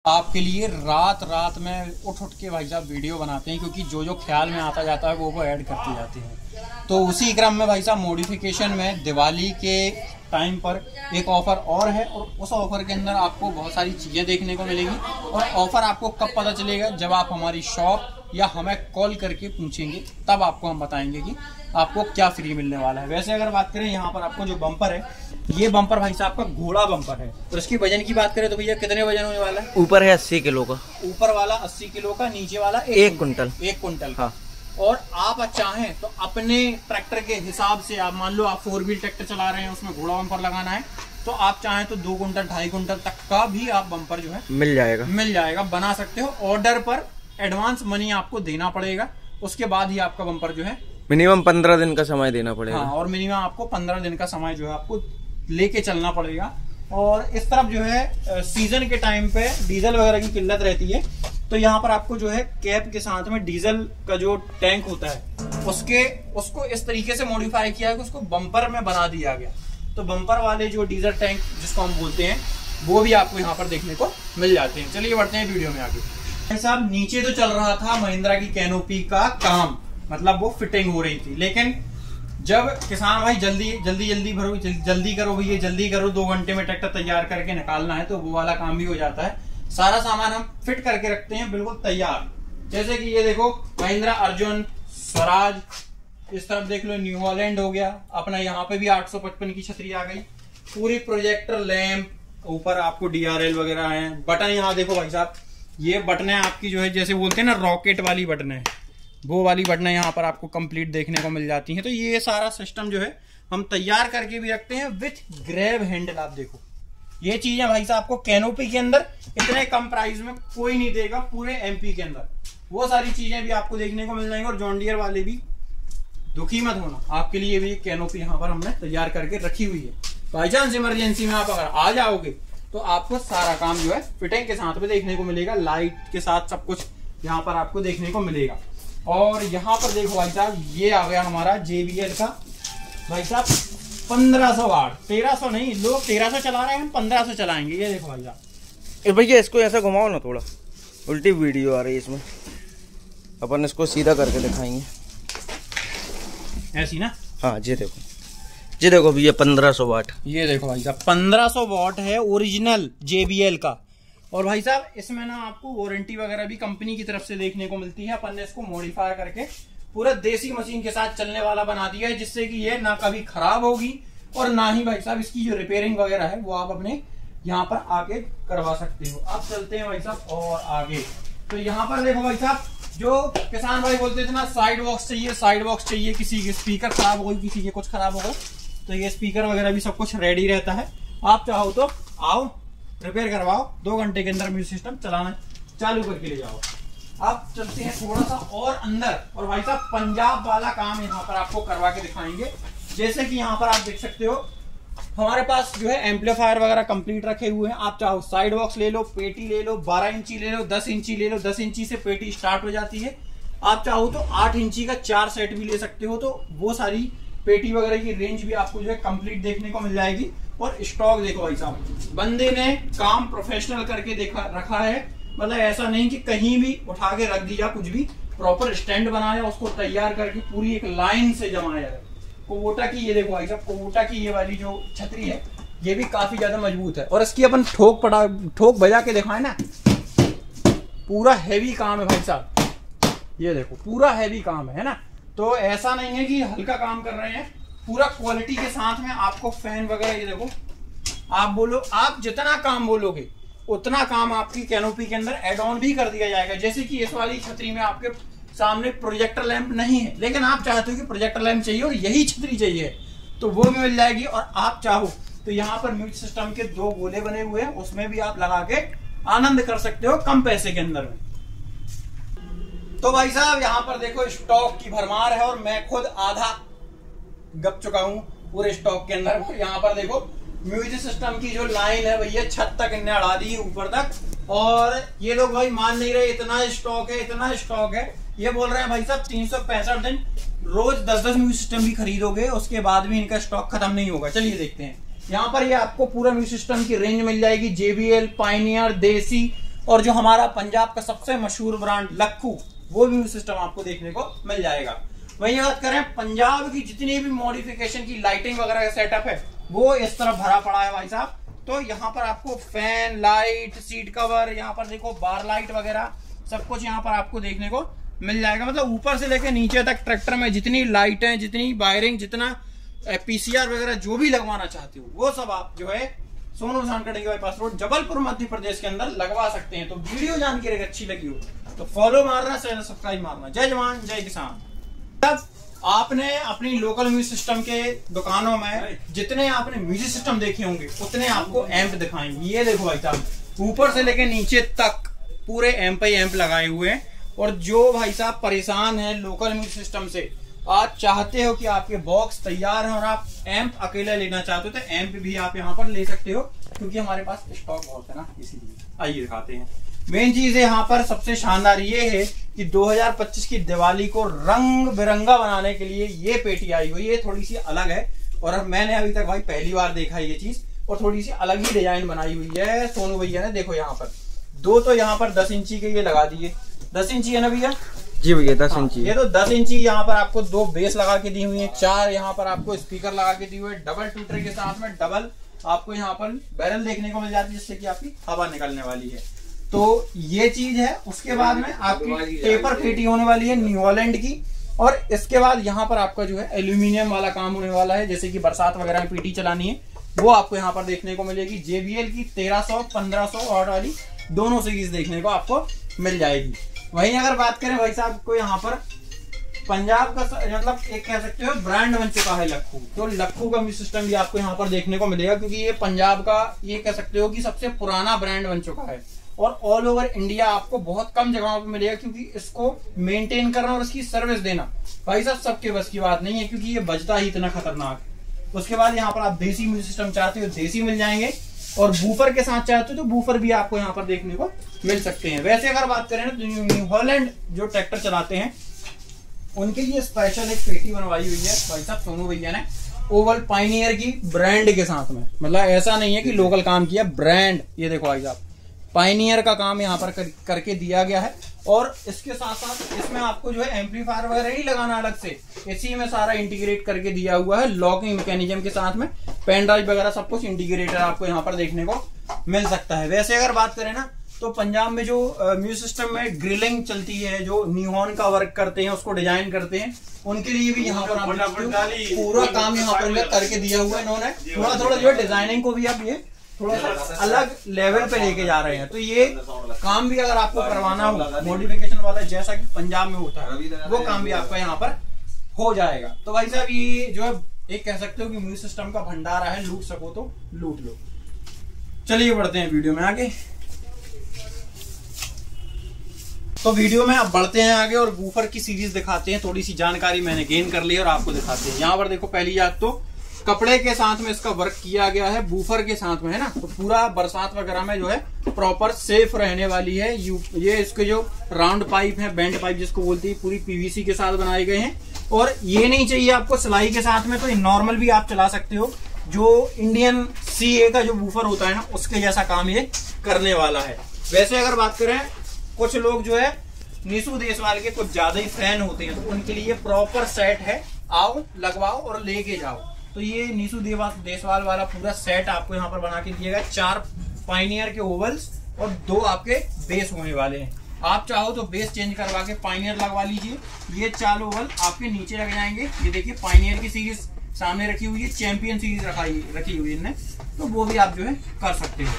आपके लिए रात रात में उठ के भाई साहब वीडियो बनाते हैं, क्योंकि जो जो ख्याल में आता जाता है वो ऐड करते जाते हैं। तो उसी क्रम में भाई साहब मॉडिफिकेशन में दिवाली के टाइम पर एक ऑफ़र और है, और उस ऑफ़र के अंदर आपको बहुत सारी चीज़ें देखने को मिलेंगी। और ऑफ़र आपको कब पता चलेगा? जब आप हमारी शॉप या हमें कॉल करके पूछेंगे, तब आपको हम बताएंगे कि आपको क्या फ्री मिलने वाला है। वैसे अगर बात करें यहाँ पर आपको जो बम्पर है, ये बम्पर भाई साहब का घोड़ा बम्पर है। तो इसकी वजन की बात करें तो भैया कितने वजन होने वाला है? ऊपर है 80 किलो का, ऊपर वाला 80 किलो का, नीचे वाला 1 कुंटल। 1 कुंटल। हाँ। और आप चाहें तो अपने ट्रैक्टर के हिसाब से, आप मान लो आप 4 व्हील ट्रैक्टर चला रहे हैं, उसमें घोड़ा बम्पर लगाना है, तो आप चाहें तो 2 कुंटल 2.5 कुंटल तक का भी आप बम्पर जो है मिल जाएगा, बना सकते हो। ऑर्डर पर एडवांस मनी आपको देना पड़ेगा, उसके बाद ही आपका बम्पर जो है मिनिमम 15 दिन का समय देना पड़ेगा। हाँ, और मिनिमम आपको 15 दिन का समय जो है आपको लेके चलना पड़ेगा। और इस तरफ जो है सीजन के टाइम पे डीजल वगैरह की किल्लत रहती है, तो यहाँ पर आपको जो है कैप के साथ में डीजल का जो टैंक होता है उसको इस तरीके से मॉडिफाई किया है कि उसको बम्पर में बना दिया गया। तो बम्पर वाले जो डीजल टैंक जिसको हम बोलते हैं, वो भी आपको यहाँ पर देखने को मिल जाते हैं। चलिए बढ़ते हैं वीडियो में आगे। भाई साहब, नीचे तो चल रहा था महिंद्रा की कैनोपी का काम, मतलब वो फिटिंग हो रही थी, लेकिन जब किसान भाई जल्दी करो भैया, जल्दी करो, 2 घंटे में ट्रैक्टर तैयार करके निकालना है, तो वो वाला काम भी हो जाता है। सारा सामान हम फिट करके रखते हैं बिल्कुल तैयार। जैसे कि ये देखो महिंद्रा अर्जुन, स्वराज, इस तरफ देख लो न्यू हॉलैंड हो गया अपना, यहाँ पे भी 855 की छतरी आ गई, पूरी प्रोजेक्टर लैंप, ऊपर आपको DRL वगैरह है। बटन यहाँ देखो भाई साहब, ये बटन आपकी जो है जैसे बोलते हैं ना रॉकेट वाली बटन है, वो वाली बटन यहाँ पर आपको कंप्लीट देखने को मिल जाती हैं। तो ये सारा सिस्टम जो है हम तैयार करके भी रखते हैं विथ ग्रैब हैंडल। आप देखो ये चीजें भाई साहब आपको कैनोपी के अंदर इतने कम प्राइस में कोई नहीं देगा पूरे MP के अंदर। वो सारी चीजें भी आपको देखने को मिल जाएंगी। और जॉन डियर वाले भी दुखी मत होना, आपके लिए भी कैनोपी यहाँ पर हमने तैयार करके रखी हुई है। बाई चांस इमरजेंसी में आप अगर आ जाओगे तो आपको सारा काम जो है फिटिंग के साथ में देखने को मिलेगा, लाइट के साथ सब कुछ यहाँ पर आपको देखने को मिलेगा। और यहाँ पर देखो भाई साहब, ये आ गया हमारा JBL का भाई साहब 1500 वाट, 1300 नहीं, लोग 1300 चला रहे हैं, हम 1500 चलाएंगे। ये देखो भाई साहब, भैया इसको ऐसा घुमाओ ना, थोड़ा उल्टी वीडियो आ रही है इसमें, अपन इसको सीधा करके दिखाएंगे, ऐसी ना। हाँ जी देखो भैया 1500 वाट, ये देखो भाई साहब 1500 वाट है ओरिजिनल JBL का। और भाई साहब इसमें ना आपको वारंटी वगैरह भी कंपनी की तरफ से देखने को मिलती है। अपन ने इसको मॉडिफाई करके पूरा देसी मशीन के साथ चलने वाला बना दिया है, जिससे कि ये ना कभी खराब होगी और ना ही भाई साहब इसकी जो रिपेयरिंग वगैरह है वो आप अपने यहाँ पर आके करवा सकते हो। अब चलते हैं भाई साहब और आगे। तो यहाँ पर देखो भाई साहब, जो किसान भाई बोलते थे ना साइड बॉक्स चाहिए, किसी के स्पीकर खराब हो गई, किसी के कुछ खराब हो गए, तो ये स्पीकर वगैरह भी सब कुछ रेडी रहता है। आप चाहो तो आओ रिपेयर करवाओ, 2 घंटे के अंदर म्यूजिक सिस्टम चलाना चालू करके ले जाओ। अब चलते हैं थोड़ा सा और अंदर, और भाई साहब पंजाब वाला काम यहाँ पर आपको करवा के दिखाएंगे। जैसे कि यहाँ पर आप देख सकते हो हमारे पास जो है एम्पलीफायर वगैरह कंप्लीट रखे हुए हैं। आप चाहो साइड बॉक्स ले लो, पेटी ले लो, 12 इंची ले लो, 10 इंची ले लो, 10 इंची से पेटी स्टार्ट हो जाती है। आप चाहो तो 8 इंची का 4 सेट भी ले सकते हो, तो वो सारी पेटी वगैरह की रेंज भी आपको जो है कंप्लीट देखने को मिल जाएगी। और स्टॉक देखो भाई साहब, बंदे ने काम प्रोफेशनल करके रखा है, मतलब ऐसा नहीं कि कहीं भी उठा के रख दिया, कुछ भी प्रॉपर स्टैंड बनाया, उसको तैयार करके पूरी एक लाइन से जमाया है। कोवोटा की ये देखो भाई साहब, कोवोटा की ये वाली जो छतरी है ये भी काफी ज्यादा मजबूत है। और इसकी अपन ठोक बजा के दिखाए ना, पूरा हैवी काम है भाई साहब, ये देखो पूरा हैवी काम है ना। तो ऐसा नहीं है कि हल्का काम कर रहे हैं, पूरा क्वालिटी के साथ में आपको फैन वगैरह, ये देखो आप जितना काम बोलोगे उतना काम आपकी कैनोपी के अंदर एड ऑन भी कर दिया जाएगा। जैसे कि इस वाली छतरी में आपके सामने प्रोजेक्टर लैंप नहीं है, लेकिन आप चाहते हो कि प्रोजेक्टर लैंप चाहिए और यही छतरी चाहिए, तो वो भी मिल जाएगी। और आप चाहो तो यहाँ पर म्यूजिक सिस्टम के 2 गोले बने हुए हैं, उसमें भी आप लगा के आनंद कर सकते हो कम पैसे के अंदर में। तो भाई साहब यहाँ पर देखो स्टॉक की भरमार है, और मैं खुद आधा गप चुका हूँ पूरे स्टॉक के अंदर। यहाँ पर देखो म्यूजिक सिस्टम की जो लाइन है भैया छत तक इन्हें अड़ा दी है, ऊपर तक। और ये लोग भाई मान नहीं रहे, इतना स्टॉक है। ये बोल रहे हैं भाई साहब 365 दिन रोज 10-10 म्यूजिक सिस्टम भी खरीदोगे, उसके बाद भी इनका स्टॉक खत्म नहीं होगा। चलिए देखते हैं। यहाँ पर ये आपको पूरा म्यूजिक सिस्टम की रेंज मिल जाएगी, JBL, पायनियर, देसी, और जो हमारा पंजाब का सबसे मशहूर ब्रांड लक्खू, वो भी सिस्टम आपको देखने को मिल जाएगा। वहीं बात करें पंजाब की जितनी भी मॉडिफिकेशन की लाइटिंग वगैरह का सेटअप है वो इस तरफ भरा पड़ा है भाई साहब। तो यहाँ पर आपको फैन, लाइट, सीट कवर, यहाँ पर देखो बार लाइट वगैरह सब कुछ यहाँ पर आपको देखने को मिल जाएगा। मतलब ऊपर से लेकर नीचे तक ट्रैक्टर में जितनी लाइटें, जितनी वायरिंग, जितना पीसीआर वगैरह जो भी लगवाना चाहते हो वो सब आप जो है सोनू किसान cutting bypass road Jabalpur Madhya Pradesh के अंदर लगवा सकते हैं। तो वीडियो जानकारी अच्छी लगी हो तो फॉलो मारना, चैनल सब्सक्राइब मारना। जय जवान जय किसान। तब आपने अपनी लोकल म्यूजिक सिस्टम के दुकानों में जितने आपने म्यूजिक सिस्टम देखे होंगे उतने आपको एम्प दिखाएंगे। ये देखो भाई साहब, ऊपर से लेकर नीचे तक पूरे एम्प ही एम्प लगाए हुए हैं। और जो भाई साहब परेशान है लोकल म्यूजिक सिस्टम से, आप चाहते हो कि आपके बॉक्स तैयार है और आप एम्प अकेला लेना चाहते हो तो एम्प भी आप यहाँ पर ले सकते हो, क्योंकि हमारे पास स्टॉक बहुत है ना, इसीलिए। आइए दिखाते हैं। मेन चीज है यहाँ पर सबसे शानदार ये है कि 2025 की दिवाली को रंग बिरंगा बनाने के लिए ये पेटी आई हुई है। थोड़ी सी अलग है और मैंने अभी तक भाई पहली बार देखा है ये चीज, और थोड़ी सी अलग ही डिजाइन बनाई हुई है सोनू भैया ने। देखो यहाँ पर दो तो यहाँ पर 10 इंची के ये लगा दिए। 10 इंची है ना भैया? जी भैया 10 इंची। ये तो 10 इंची यहाँ पर आपको 2 बेस लगा के दी हुई है, 4 यहाँ पर आपको स्पीकर लगा के दी हुई है, डबल टूटर के साथ में डबल आपको यहाँ पर बैरल देखने को मिल जाती है, जिससे कि आपकी हवा निकलने वाली है। तो ये चीज है। उसके बाद में आपकी टेपर पेटी होने वाली है न्यू हॉलैंड की, और इसके बाद यहाँ पर आपका जो है एल्यूमिनियम वाला काम होने वाला है, जैसे कि बरसात वगैरह में पीटी चलानी है वो आपको यहाँ पर देखने को मिलेगी। JBL की 1300 1500 वाट वाली दोनों सीरीज देखने को आपको मिल जाएगी। वहीं अगर बात करें भाई साहब को, यहाँ पर पंजाब का मतलब एक कह सकते हो ब्रांड बन चुका है लक्खू। तो लक्खू का म्यूजिक सिस्टम भी आपको यहाँ पर देखने को मिलेगा, क्योंकि ये पंजाब का ये कह सकते हो कि सबसे पुराना ब्रांड बन चुका है और ऑल ओवर इंडिया आपको बहुत कम जगहों पर मिलेगा, क्योंकि इसको मेंटेन करना और इसकी सर्विस देना भाई साहब सबके बस की बात नहीं है, क्योंकि ये बजता ही इतना खतरनाक है। उसके बाद यहाँ पर आप देसी म्यूजिक सिस्टम चाहते हो देसी मिल जाएंगे, और बूफर के साथ चाहते हो तो बूफर भी आपको यहाँ पर देखने को मिल सकते हैं। वैसे अगर बात करें ना तो न्यू हॉलैंड जो ट्रैक्टर चलाते हैं उनके लिए स्पेशल एक पेटी बनवाई हुई है भाई साहब सोनू भैया ने, ओवल पाइनियर की ब्रांड के साथ में। मतलब ऐसा नहीं है कि लोकल काम किया, ब्रांड। ये देखो भाई साहब पाइनियर का काम यहाँ पर करके दिया गया है। और इसके साथ साथ इसमें आपको जो है एम्पलीफायर वगैरह नहीं लगाना अलग से, इसी में सारा इंटीग्रेट करके दिया हुआ है लॉकिंग मैकेनिज्म के साथ में। पेन ड्राइव वगैरह सब कुछ इंटीग्रेटेड आपको यहाँ पर देखने को मिल सकता है। वैसे अगर बात करें ना तो पंजाब में जो म्यूजिक सिस्टम में ग्रिलिंग चलती है, जो नियॉन का वर्क करते हैं, उसको डिजाइन करते हैं, उनके लिए भी यहाँ पर पूरा काम यहाँ पर करके दिया हुआ है इन्होंने। थोड़ा थोड़ा जो है डिजाइनिंग को भी अब ये थोड़ा सा अलग लेवल पे लेके जा रहे हैं। तो ये काम भी अगर आपको करवाना हो मॉडिफिकेशन वाला, जैसा कि पंजाब में होता है, वो काम भी आपका यहाँ पर हो जाएगा। तो भाई साहब ये जो है एक कह सकते हो कि म्यूजिक सिस्टम का भंडारा है, लूट सको तो लूट लो। चलिए बढ़ते हैं वीडियो में आगे। तो वीडियो में अब बढ़ते हैं आगे और बूफर की सीरीज दिखाते हैं। थोड़ी सी जानकारी मैंने गेन कर ली और आपको दिखाते हैं। यहाँ पर देखो पहली बात तो कपड़े के साथ में इसका वर्क किया गया है, बूफर के साथ में है ना, तो पूरा बरसात वगैरह में जो है प्रॉपर सेफ रहने वाली है। ये इसके जो राउंड पाइप है, बैंड पाइप जिसको बोलते हैं, पूरी PVC के साथ बनाए गए हैं। और ये नहीं चाहिए आपको सिलाई के साथ में, तो नॉर्मल भी आप चला सकते हो। जो इंडियन CA का जो बूफर होता है ना, उसके जैसा काम ये करने वाला है। वैसे अगर बात करें, कुछ लोग जो है नीसू देशवाल के कुछ ज्यादा ही फैन होते हैं, तो उनके लिए प्रॉपर सेट है, आओ लगवाओ और लेके जाओ। तो ये नीसू देशवाल वाला पूरा सेट आपको यहाँ पर बना के दिएगा। 4 पाइनियर के ओवल्स और 2 आपके बेस होने वाले हैं। आप चाहो तो बेस चेंज करवा के पाइनियर लगवा लीजिए। ये 4 ओवल आपके नीचे लग जाएंगे। ये देखिए पाइनियर की सीरीज सामने रखी हुई है, चैंपियन सीरीज रखी हुई है इनने, तो वो भी आप जो है कर सकते हो।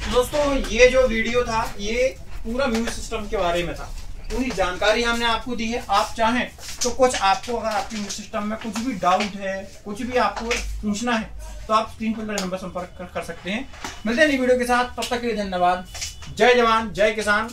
तो दोस्तों ये जो वीडियो था ये पूरा म्यूजिक सिस्टम के बारे में था, पूरी जानकारी हमने आपको दी है। आप चाहें तो कुछ आपको अगर आपके म्यूजिक सिस्टम में कुछ भी डाउट है, कुछ भी आपको पूछना है, तो आप स्क्रीन पर नंबर संपर्क कर सकते हैं। मिलते हैं नई वीडियो के साथ, तब तक के लिए धन्यवाद। जय जवान जय किसान।